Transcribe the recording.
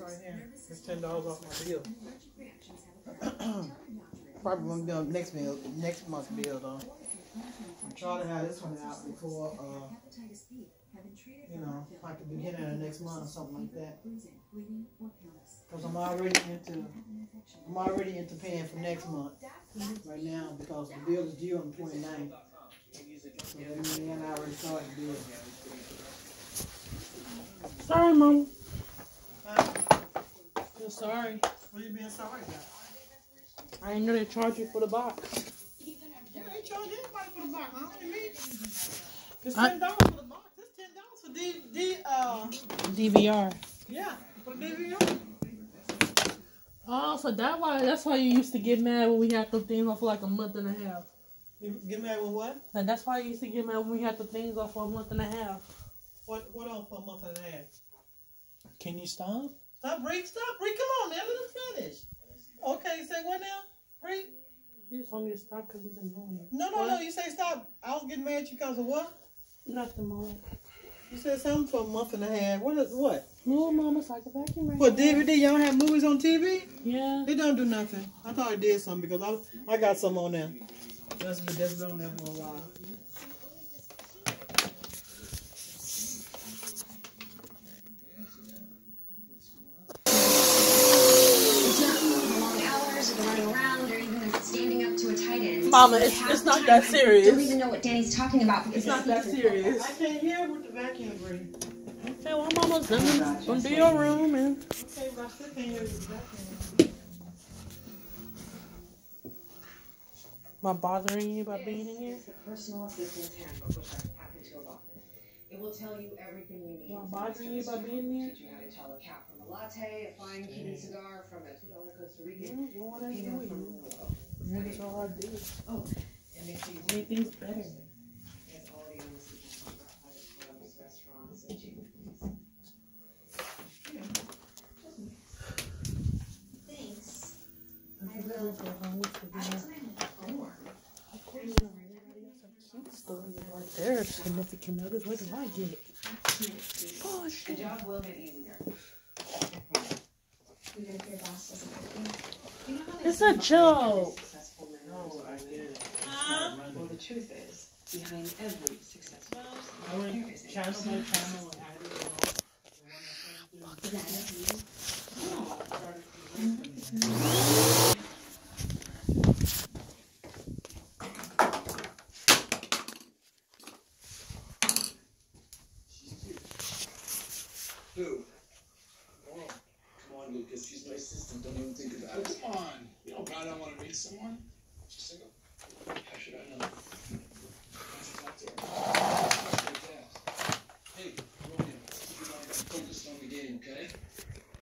right here. It's $10 off my bill. Probably won't be on next month's bill though. I'm trying to have this one out before, like the beginning of next month or something like that. Because I'm already into paying for next month right now because the bill is due on the 29th. So that means I already started the bill. Sorry, Mom. I'm sorry. What are you being sorry about? I didn't know they charge you for the box. You ain't charge anybody for the box. I only need it's $10 for the box. It's $10 for DVR. Yeah, for DVR. Oh, so that's why you used to get mad when we had the things off for like a month and a half. You get mad with what? And that's why you used to get mad when we had the things off for a month and a half. What on for a month and a half? Can you stop? Stop, Bree. Come on, now. Let us finish. Okay, say what now? Bree? You just want me to stop because he's annoying. No. You say stop. I was getting mad at you because of what? Nothing, Mom. You said something for a month and a half. What? No, Mom, it's like a vacuum right What, DVD? Y'all don't have movies on TV? Yeah. It don't do nothing. I thought it did something because I got some on there. That's been on there for a while. Mama, it's not that serious. I don't even know what Danny's talking about. It's not that serious. I can't hear with the vacuum, Bree. Okay, well, Mama's gonna do your room and. Okay, but I still can't hear with the vacuum. Am I bothering you by being in here? It's the personal assistance handbook, which I'm happy to adopt. It will tell you everything you need. Am I bothering you by being here? Teach you how to tell a cat from a latte, a fine Cuban cigar from a $2 Costa Rican. You know what I Pinot do? from That's all I do. Oh, and make sure you Make things better. It's already on the season for private clubs, restaurants, and chicken. Thanks. I will. There's significant others. What did I get? Oh, The shit. job will get easier. Even if your boss doesn't like you. You know how they It's say a about joke. successful men No, I get it. Well, the truth is, behind every successful person, there is a Cancel my channel and add it. Who? Oh, come on, Lucas. She's my assistant. Don't even think about it. Come on. You know, God, I want to meet someone. Just think of, how should I know? I should talk to her. Hey, Romeo, keep your mind focused on the game, okay?